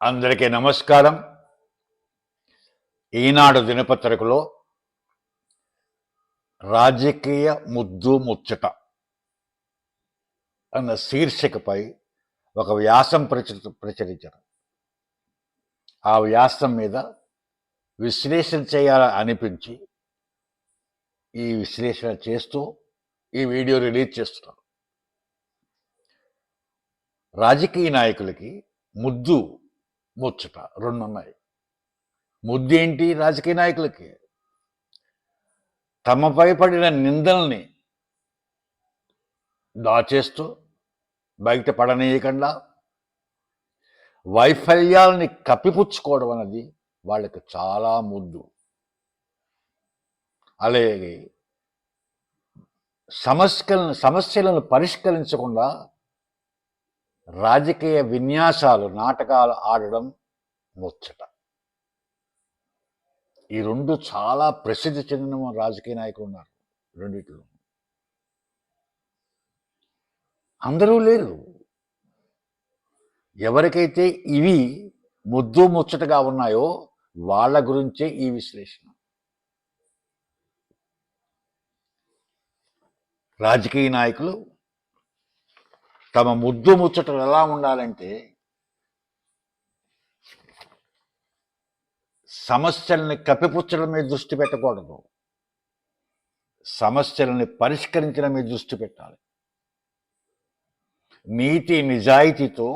అందరికీ నమస్కారం. ఈనాడు దినపత్రికలో రాజకీయ ముద్దు ముచ్చట అన్న శీర్షికపై ఒక వ్యాసం ప్రచురించారు. ఆ వ్యాసం మీద విశ్లేషణ చేయాలని అనిపించి ఈ విశ్లేషణ చేస్తూ ఈ వీడియో రిలీజ్ చేస్తున్నారు. రాజకీయ నాయకులకి ముద్దు ముచ్చట రెండు ఉన్నాయి. ముద్దు ఏంటి? రాజకీయ నాయకులకి తమపై పడిన నిందల్ని దాచేస్తూ బయట పడనీయకుండా వైఫల్యాలని కప్పిపుచ్చుకోవడం అన్నది వాళ్ళకి చాలా ముద్దు. అలాగే సమస్యలను పరిష్కరించకుండా రాజకీయ విన్యాసాలు నాటకాలు ఆడడం ముచ్చట. ఈ రెండు చాలా ప్రసిద్ధి చెందిన రాజకీయ నాయకులు ఉన్నారు. రెండిట్లో అందరూ లేరు. ఎవరికైతే ఇవి ముద్దు ముచ్చటగా ఉన్నాయో వాళ్ళ గురించే ఈ విశ్లేషణ. రాజకీయ నాయకులు తమ ముద్దు ముచ్చటలు ఎలా ఉండాలంటే సమస్యల్ని కప్పిపుచ్చడం మీద దృష్టి పెట్టకూడదు, సమస్యలని పరిష్కరించడం మీద దృష్టి పెట్టాలి. నీతి నిజాయితీతో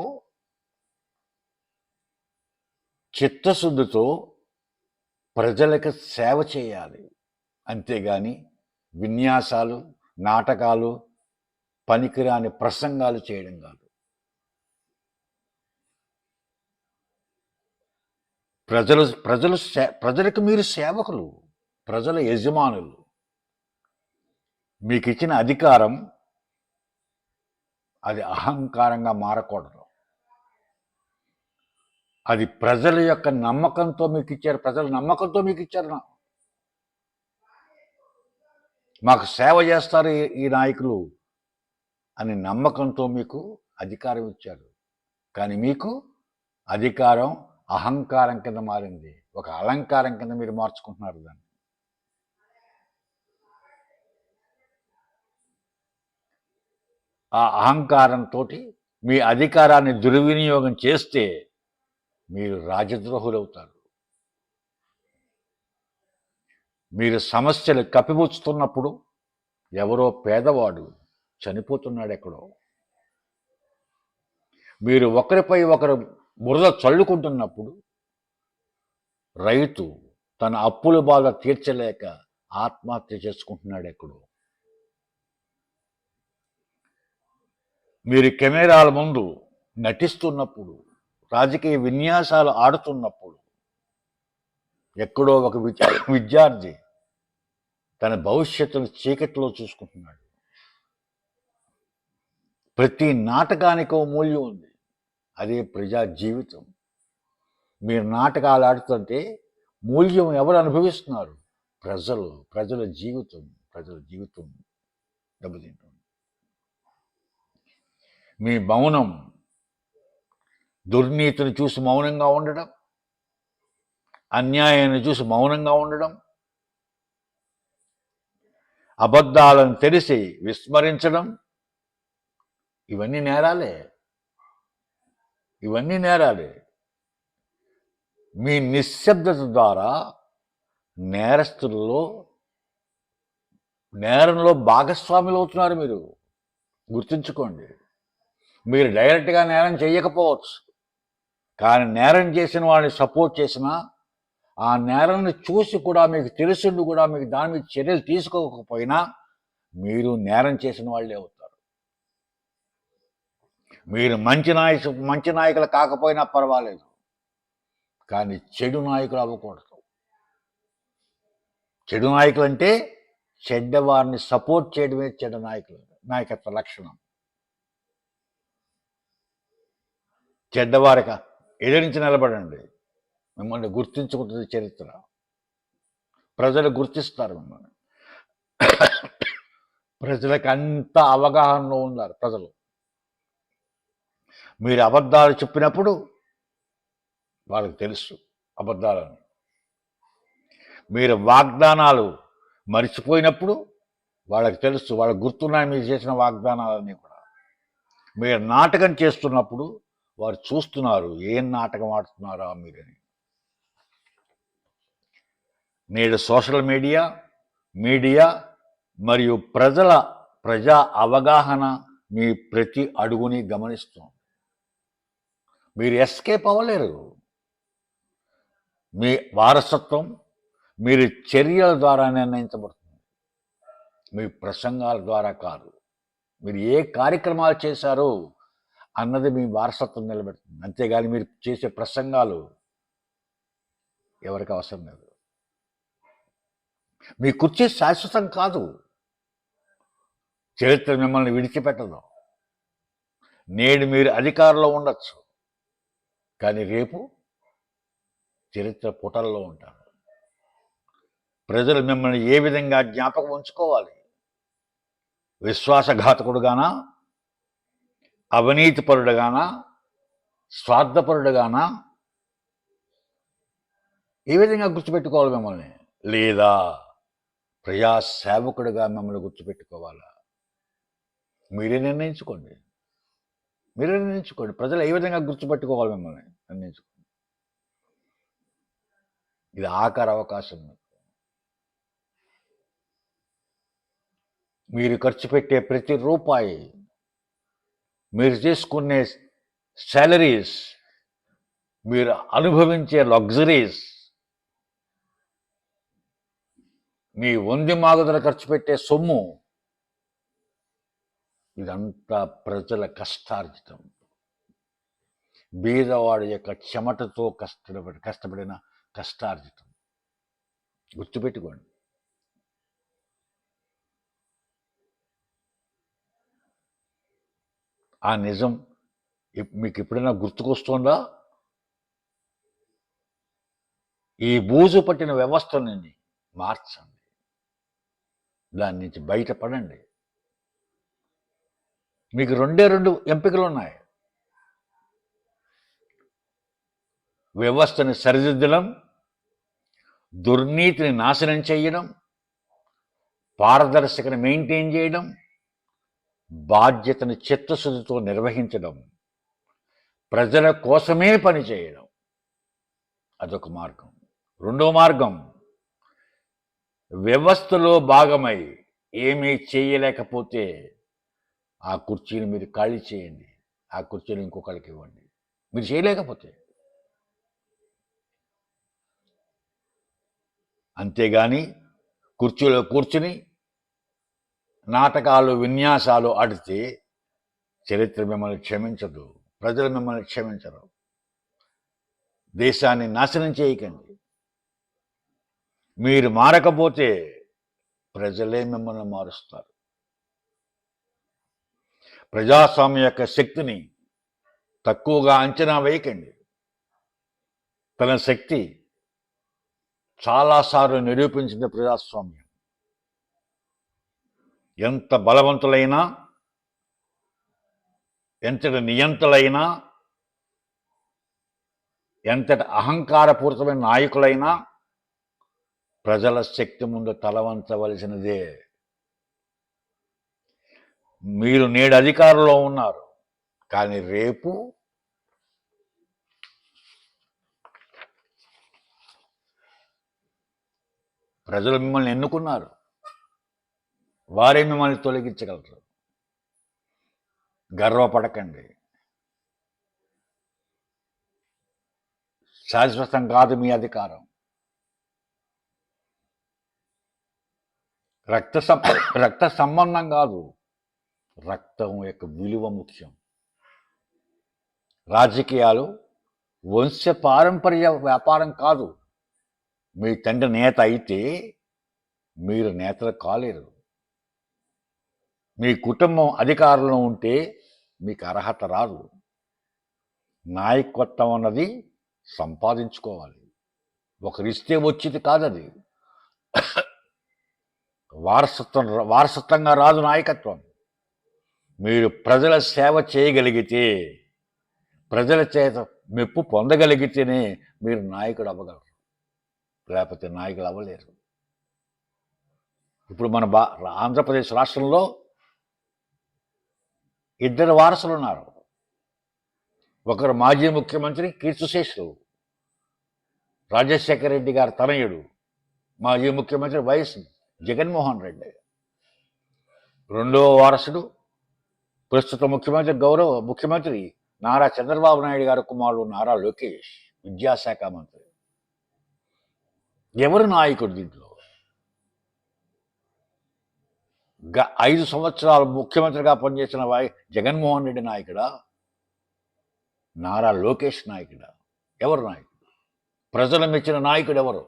చిత్తశుద్ధితో ప్రజలకు సేవ చేయాలి. అంతేగాని విన్యాసాలు నాటకాలు పనికిరాని ప్రసంగాలు చేయడం కాదు. ప్రజలకు మీరు సేవకులు, ప్రజల యజమానులు. మీకు ఇచ్చిన అధికారం అది అహంకారంగా మారకూడదు. అది ప్రజల యొక్క నమ్మకంతో మీకు ఇచ్చారు. ప్రజల నమ్మకంతో మీకు ఇచ్చారు. మాకు సేవ చేస్తారు ఈ నాయకులు అని నమ్మకంతో మీకు అధికారం ఇచ్చారు. కానీ మీకు అధికారం అహంకారం కింద మారింది. ఒక అలంకారం కింద మీరు మార్చుకుంటున్నారు దాన్ని. ఆ అహంకారంతో మీ అధికారాన్ని దుర్వినియోగం చేస్తే మీరు రాజద్రోహులవుతారు. మీరు సమస్యలు కప్పిపుచ్చుతున్నప్పుడు ఎవరో పేదవాడు చనిపోతున్నాడు ఎక్కడో. మీరు ఒకరిపై ఒకరు బురద చల్లుకుంటున్నప్పుడు రైతు తన అప్పుల బాధ తీర్చలేక ఆత్మహత్య చేసుకుంటున్నాడు ఎక్కడో. మీరు కెమెరాల ముందు నటిస్తున్నప్పుడు, రాజకీయ విన్యాసాలు ఆడుతున్నప్పుడు ఎక్కడో ఒక విద్యార్థి తన భవిష్యత్తును చీకట్లో చూసుకుంటున్నాడు. ప్రతి నాటకానికో మూల్యం ఉంది. అదే ప్రజా జీవితం. మీరు నాటకాలు ఆడుతుంటే మూల్యం ఎవరు అనుభవిస్తున్నారు? ప్రజల జీవితం దెబ్బతింటుంది. మీ మౌనం, దుర్నీతిని చూసి మౌనంగా ఉండడం, అన్యాయాన్ని చూసి మౌనంగా ఉండడం, అబద్ధాలను తెలిసి విస్మరించడం, ఇవన్నీ నేరాలే. మీ నిశ్శబ్దత ద్వారా నేరంలో భాగస్వాములు అవుతున్నారు. మీరు గుర్తుంచుకోండి. మీరు డైరెక్ట్గా నేరం చేయకపోవచ్చు, కానీ నేరం చేసిన వాడిని సపోర్ట్ చేసినా ఆ నేరాన్ని చూసి కూడా మీకు తెలుసుండి కూడా మీకు దాని మీద చర్యలు తీసుకోకపోయినా మీరు నేరం చేసిన వాళ్ళే అవుతారు. మీరు మంచి నాయకులు కాకపోయినా పర్వాలేదు, కానీ చెడు నాయకులు అవ్వకూడదు. చెడు నాయకులు అంటే చెడ్డవారిని సపోర్ట్ చేయడమే నాయకత్వ లక్షణం. చెడ్డవారిక ఎదిరించి నిలబడండి. మిమ్మల్ని గుర్తించుకుంటుంది చరిత్ర. ప్రజలు గుర్తిస్తారు మిమ్మల్ని. ప్రజలకు అంత అవగాహనలో ఉన్నారు ప్రజలు. మీరు అబద్ధాలు చెప్పినప్పుడు వాళ్ళకి తెలుసు అబద్ధాలని. మీరు వాగ్దానాలు మర్చిపోయినప్పుడు వాళ్ళకి తెలుసు, వాళ్ళకి గుర్తున్నాయి మీరు చేసిన వాగ్దానాలన్నీ కూడా. మీరు నాటకం చేస్తున్నప్పుడు వారు చూస్తున్నారు ఏం నాటకం ఆడుతున్నారా మీరని. నేడు సోషల్ మీడియా మరియు ప్రజా అవగాహన మీ ప్రతి అడుగుని గమనిస్తుంది. మీరు ఎస్కేప్ అవ్వలేరు. మీ వారసత్వం మీరు చర్యల ద్వారా నిర్ణయించబడుతుంది, మీ ప్రసంగాల ద్వారా కాదు. మీరు ఏ కార్యక్రమాలు చేశారో అన్నది మీ వారసత్వం నిలబెడుతుంది, అంతేగాని మీరు చేసే ప్రసంగాలు ఎవరికి అవసరం లేదు. మీ కుర్చీ శాశ్వతం కాదు, చరిత్ర మిమ్మల్ని విడిచిపెట్టదు. నేడు మీరు అధికారంలో ఉండొచ్చు, కానీ రేపు చరిత్ర పుటల్లో ఉంటారు. ప్రజలు మిమ్మల్ని ఏ విధంగా జ్ఞాపకం ఉంచుకోవాలి? విశ్వాసఘాతకుడుగానా, అవినీతిపరుడుగానా, స్వార్థపరుడుగానా? ఏ విధంగా గుర్తుపెట్టుకోవాలి మిమ్మల్ని? లేదా ప్రజాసేవకుడిగా మిమ్మల్ని గుర్తుపెట్టుకోవాలా? మీరే నిర్ణయించుకోండి. ప్రజలు ఏ విధంగా గుర్తుపెట్టుకోవాలి మిమ్మల్ని నిర్ణయించుకోండి. ఇది ఆఖరి అవకాశం. మీరు ఖర్చు పెట్టే ప్రతి రూపాయి, మీరు చేసుకునే సాలరీస్, మీరు అనుభవించే లగ్జరీస్, మీ వంది మాగుదల ఖర్చు పెట్టే సొమ్ము, ఇదంతా ప్రజల కష్టార్జితం. బీదవాడి యొక్క చెమటతో కష్టపడిన కష్టార్జితం. గుర్తుపెట్టుకోండి. ఆ నిజం మీకు ఎప్పుడైనా గుర్తుకొస్తుందా? ఈ బూజు పట్టిన వ్యవస్థని మార్చండి, దాని నుంచి బయటపడండి. మీకు రెండు ఎంపికలు ఉన్నాయి. వ్యవస్థని సరిదిద్దడం, దుర్నీతిని నాశనం చేయడం, పారదర్శకతను మెయింటైన్ చేయడం, బాధ్యతను చిత్తశుద్ధితో నిర్వహించడం, ప్రజల కోసమే పనిచేయడం. అదొక మార్గం. రెండో మార్గం, వ్యవస్థలో భాగమై ఏమీ చేయలేకపోతే ఆ కుర్చీని మీరు ఖాళీ చేయండి, ఆ కుర్చీని ఇంకొకరికి ఇవ్వండి. మీరు చేయలేకపోతే. అంతేగాని కుర్చీలో కూర్చుని నాటకాలు విన్యాసాలు ఆడితే చరిత్ర మిమ్మల్ని క్షమించదు, ప్రజలు మిమ్మల్ని క్షమించరు. దేశాన్ని నాశనం చేయకండి. మీరు మారకపోతే ప్రజలే మిమ్మల్ని మారుస్తారు. ప్రజాస్వామ్య యొక్క శక్తిని తక్కువగా అంచనా వేయకండి. తన శక్తి చాలాసార్లు నిరూపించింది ప్రజాస్వామ్యం. ఎంత బలవంతులైనా, ఎంతటి నియంతలైనా, ఎంతటి అహంకారపూరితమైన నాయకులైనా ప్రజల శక్తి ముందు తలవంచవలసినదే. మీరు నేడు అధికారంలో ఉన్నారు, కానీ రేపు ప్రజలు మిమ్మల్ని ఎన్నుకున్నారు, వారే మిమ్మల్ని తొలగించగలరు. గర్వపడకండి. శాశ్వతం కాదు మీ అధికారం. రక్త సంబంధం కాదు, రక్తం యొక్క విలువ ముఖ్యం. రాజకీయాలు వంశ పారంపర్య వ్యాపారం కాదు. మీ తండ్రి నేత అయితే మీరు నేతలు కాలేరు. మీ కుటుంబం అధికారంలో ఉంటే మీకు అర్హత రాదు. నాయకత్వం అన్నది సంపాదించుకోవాలి, ఒకరిస్తే వచ్చేది కాదది. వారసత్వంగా రాదు నాయకత్వం. మీరు ప్రజల సేవ చేయగలిగితే ప్రజల చేత మెప్పు పొందగలిగితేనే మీరు నాయకుడు అవ్వగలరు, లేకపోతే నాయకులు అవ్వలేరు. ఇప్పుడు మన ఆంధ్రప్రదేశ్ రాష్ట్రంలో ఇద్దరు వారసులు ఉన్నారు. ఒకరు మాజీ ముఖ్యమంత్రి కీర్తిశేషులు రాజశేఖర రెడ్డి గారి తనయుడు మాజీ ముఖ్యమంత్రి వైఎస్ జగన్మోహన్ రెడ్డి. రెండవ వారసుడు ప్రస్తుత ముఖ్యమంత్రి నారా చంద్రబాబు నాయుడు గారి కుమారుడు నారా లోకేష్, విద్యాశాఖ మంత్రి. ఎవరు నాయకుడు దీంట్లో? 5 సంవత్సరాలు ముఖ్యమంత్రిగా పనిచేసిన జగన్మోహన్ రెడ్డి నాయకుడా, నారా లోకేష్ నాయకుడా? ఎవరు నాయకుడు? ప్రజలు మెచ్చిన నాయకుడు ఎవరు?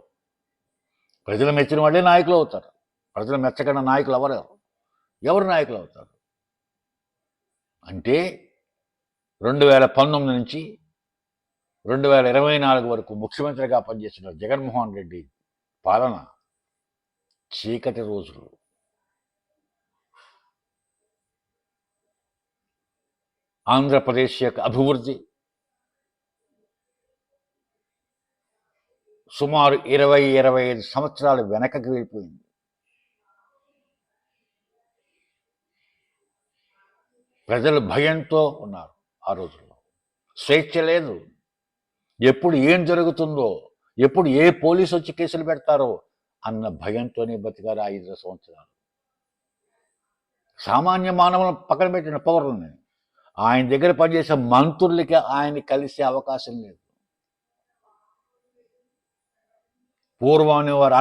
ప్రజలు మెచ్చిన వాళ్ళే నాయకులు అవుతారు. ప్రజలు మెచ్చకుండా నాయకులు ఎవరు నాయకులు అవుతారు? అంటే 2019 నుంచి 2024 వరకు ముఖ్యమంత్రిగా పనిచేసిన జగన్మోహన్ రెడ్డి పాలన చీకటి రోజులు. ఆంధ్రప్రదేశ్ యొక్క అభివృద్ధి సుమారు 20-25 సంవత్సరాలు వెనకకి వెళ్ళిపోయింది. ప్రజలు భయంతో ఉన్నారు. ఆ రోజుల్లో స్వేచ్ఛ లేదు. ఎప్పుడు ఏం జరుగుతుందో, ఎప్పుడు ఏ పోలీసు వచ్చి కేసులు పెడతారో అన్న భయంతోనే బతికారు 5 సంవత్సరాలు. సామాన్య మానవులను పక్కన పెట్టిన పౌరులని, ఆయన దగ్గర పనిచేసే మంత్రులకి ఆయన్ని కలిసే అవకాశం లేదు. పూర్వాన్ని వారు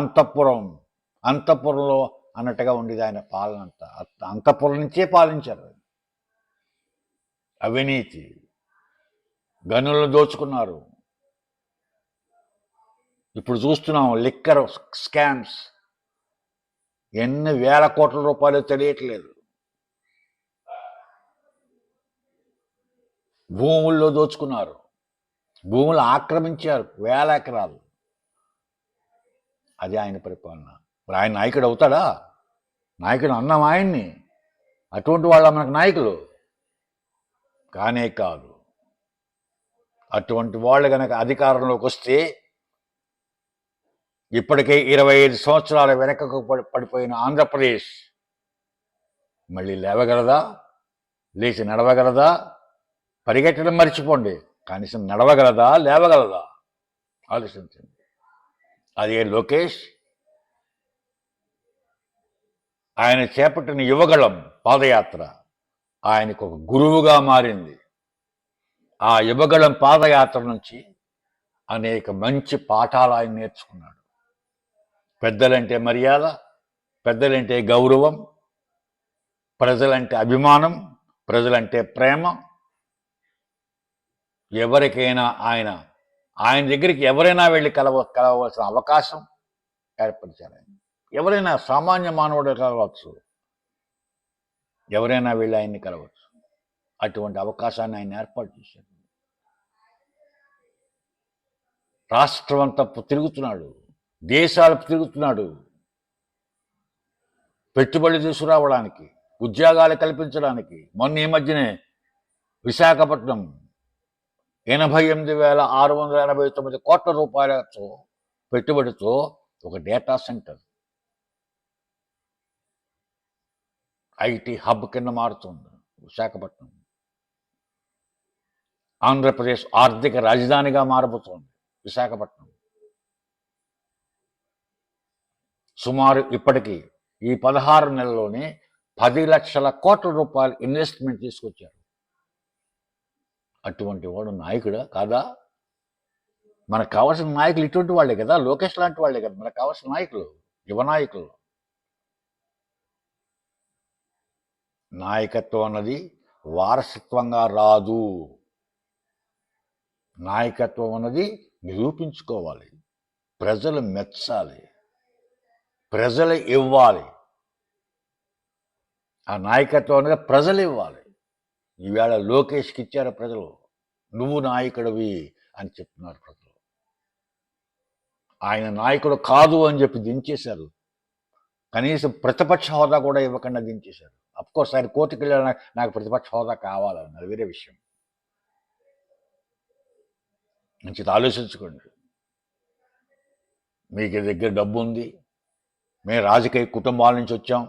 అంతఃపురంలో అన్నట్టుగా ఉండేది ఆయన పాలన అంతా. అంతఃపురం నుంచే పాలించారు. అవినీతి, గనులను దోచుకున్నారు. ఇప్పుడు చూస్తున్నాం లిక్కర్ స్కామ్స్, ఎన్ని వేల కోట్ల రూపాయలు తెలియట్లేదు. భూముల్లో దోచుకున్నారు, భూములు ఆక్రమించారు, వేల ఎకరాలు. అది ఆయన పరిపాలన. మరి ఆయన నాయకుడు అవుతాడా? నాయకుడు అన్నాం ఆయన్ని. అటువంటి వాళ్ళ మనకు నాయకులు కానే కాదు. అటువంటి వాళ్ళు కనుక అధికారంలోకి వస్తే ఇప్పటికే 25 సంవత్సరాల వెనకకు పడిపోయిన ఆంధ్రప్రదేశ్ మళ్ళీ లేవగలదా? లేచి నడవగలదా? పరిగెట్టడం మర్చిపోండి, కనీసం నడవగలదా, లేవగలదా? ఆలోచించండి. అదే లోకేష్. ఆయన చేపట్టిన యువగళం పాదయాత్ర ఆయనకు ఒక గురువుగా మారింది. ఆ యువగళం పాదయాత్ర నుంచి అనేక మంచి పాఠాలు ఆయన నేర్చుకున్నాడు. పెద్దలంటే మర్యాద, పెద్దలంటే గౌరవం, ప్రజలంటే అభిమానం, ప్రజలంటే ప్రేమ. ఎవరికైనా ఆయన దగ్గరికి ఎవరైనా వెళ్ళి కలవవలసిన అవకాశం ఏర్పరిచారు. ఎవరైనా సామాన్య మానవుడు కలవచ్చు, ఎవరైనా వెళ్ళి ఆయన్ని కలవచ్చు. అటువంటి అవకాశాన్ని ఆయన ఏర్పాటు చేశారు. రాష్ట్రం అంతా తిరుగుతున్నాడు, దేశాలు తిరుగుతున్నాడు, పెట్టుబడులు తీసుకురావడానికి, ఉద్యోగాలు కల్పించడానికి. మొన్న ఈ మధ్యనే విశాఖపట్నం 88,689 కోట్ల రూపాయలతో పెట్టుబడితో ఒక డేటా సెంటర్, ఐటీ హబ్ కింద మారుతుంది విశాఖపట్నం. ఆంధ్రప్రదేశ్ ఆర్థిక రాజధానిగా మారబోతోంది విశాఖపట్నం. సుమారు ఇప్పటికీ ఈ 16 నెలల్లోనే 10 లక్షల కోట్ల రూపాయలు ఇన్వెస్ట్మెంట్ తీసుకొచ్చారు. అటువంటి వాడు నాయకుడా కాదా? మనకు కావాల్సిన నాయకులు ఇటువంటి వాళ్ళే కదా, లోకేష్ లాంటి వాళ్ళే కదా మనకు కావాల్సిన నాయకులు, యువ నాయకులు. నాయకత్వం అన్నది వారసత్వంగా రాదు. నాయకత్వం అన్నది నిరూపించుకోవాలి, ప్రజలు మెచ్చాలి, ప్రజలు ఇవ్వాలి. ఆ నాయకత్వం అనేది ప్రజలు ఇవ్వాలి. ఈవేళ లోకేష్కి ఇచ్చారు ప్రజలు, నువ్వు నాయకుడివి అని చెప్తున్నారు ప్రజలు. ఆయన నాయకుడు కాదు అని చెప్పి దించేశారు. కనీసం ప్రతిపక్ష హోదా కూడా ఇవ్వకుండా దించేశారు. అఫ్కోర్స్ ఆయన కోర్టుకు వెళ్ళారు, నాకు ప్రతిపక్ష హోదా కావాలన్నారు, వేరే విషయం. మంచిది ఆలోచించుకోండి. మీకు దగ్గర డబ్బు ఉంది, మేము రాజకీయ కుటుంబాల నుంచి వచ్చాం,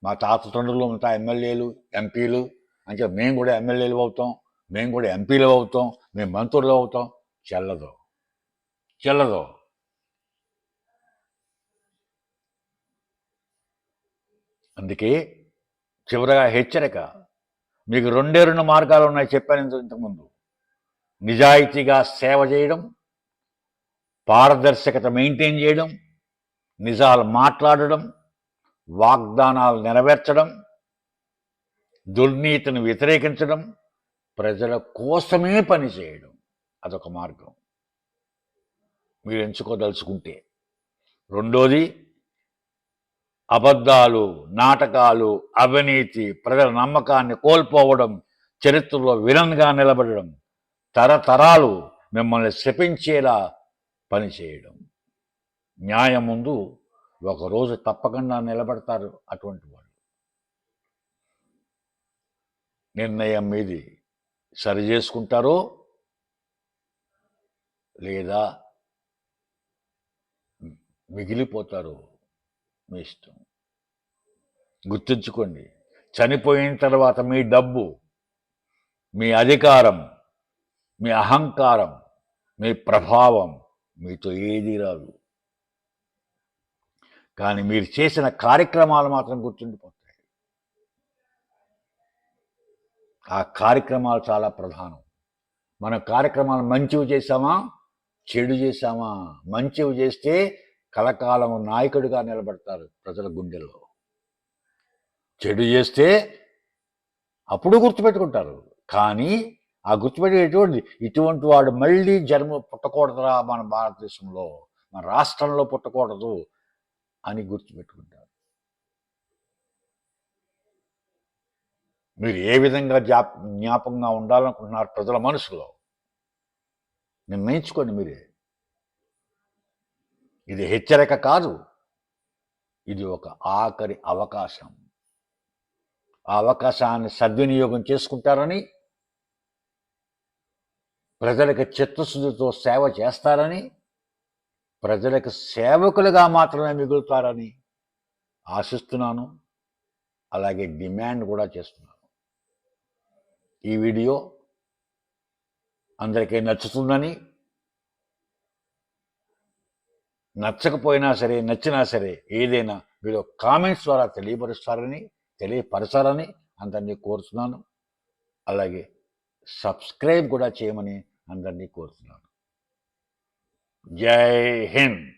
మా తాత తండ్రులు అంతా ఎమ్మెల్యేలు ఎంపీలు అంటే మేము కూడా ఎమ్మెల్యేలు అవుతాం, మేము కూడా ఎంపీలు అవుతాం, మేము మంత్రులు అవుతాం. చెల్లదు. అందుకే చివరగా హెచ్చరిక, మీకు రెండు మార్గాలు ఉన్నాయి, చెప్పాను ఇంతకుముందు. నిజాయితీగా సేవ చేయడం, పారదర్శకత మెయింటైన్ చేయడం, నిజాలు మాట్లాడడం, వాగ్దానాలు నెరవేర్చడం, దుర్నీతిని వ్యతిరేకించడం, ప్రజల కోసమే పనిచేయడం. అదొక మార్గం మీరు ఎంచుకోదలుచుకుంటే. రెండోది, అబద్ధాలు, నాటకాలు, అవినీతి, ప్రజల నమ్మకాన్ని కోల్పోవడం, చరిత్రలో విలన్గా నిలబడడం, తరతరాలు మిమ్మల్ని శపించేలా పనిచేయడం. న్యాయం ముందు ఒకరోజు తప్పకుండా నిలబడతారు అటువంటి వాళ్ళు. నిర్ణయం మీది. సరి చేసుకుంటారో లేదా మిగిలిపోతారో మీ ఇష్టం. గుర్తుంచుకోండి, చనిపోయిన తర్వాత మీ డబ్బు, మీ అధికారం, మీ అహంకారం, మీ ప్రభావం మీతో ఏదీ రాదు. కానీ మీరు చేసిన కార్యక్రమాలు మాత్రం గుర్తుండిపోతాయి. ఆ కార్యక్రమాలు చాలా ప్రధానం. మన కార్యక్రమాలు మంచివి చేశామా, చెడు చేశామా? మంచివి చేస్తే కలకాలం నాయకుడిగా నిలబడతారు ప్రజల గుండెల్లో. చెడు చేస్తే అప్పుడు గుర్తుపెట్టుకుంటారు. కానీ ఆ ఇటువంటి వాడు మళ్ళీ జన్మ పుట్టకూడదురా మన భారతదేశంలో, మన రాష్ట్రంలో పుట్టకూడదు అని గుర్తుపెట్టుకుంటారు. మీరు ఏ విధంగా జ్ఞాపకంగా ఉండాలనుకుంటున్నారు ప్రజల మనసులో నిర్ణయించుకోండి మీరే. ఇది హెచ్చరిక కాదు, ఇది ఒక ఆఖరి అవకాశం. ఆ అవకాశాన్ని సద్వినియోగం చేసుకుంటారని, ప్రజలకు చిత్తశుద్ధితో సేవ చేస్తారని, ప్రజలకు సేవకులుగా మాత్రమే మిగులుతారని ఆశిస్తున్నాను. అలాగే డిమాండ్ కూడా చేస్తున్నాను. ఈ వీడియో అందరికీ నచ్చుతుందని, నచ్చకపోయినా సరే నచ్చినా సరే ఏదైనా మీరు కామెంట్స్ ద్వారా తెలియపరచాలని అందరినీ కోరుతున్నాను. అలాగే సబ్స్క్రైబ్ కూడా చేయమని అందరినీ కోరుతున్నాను. జై హింద్.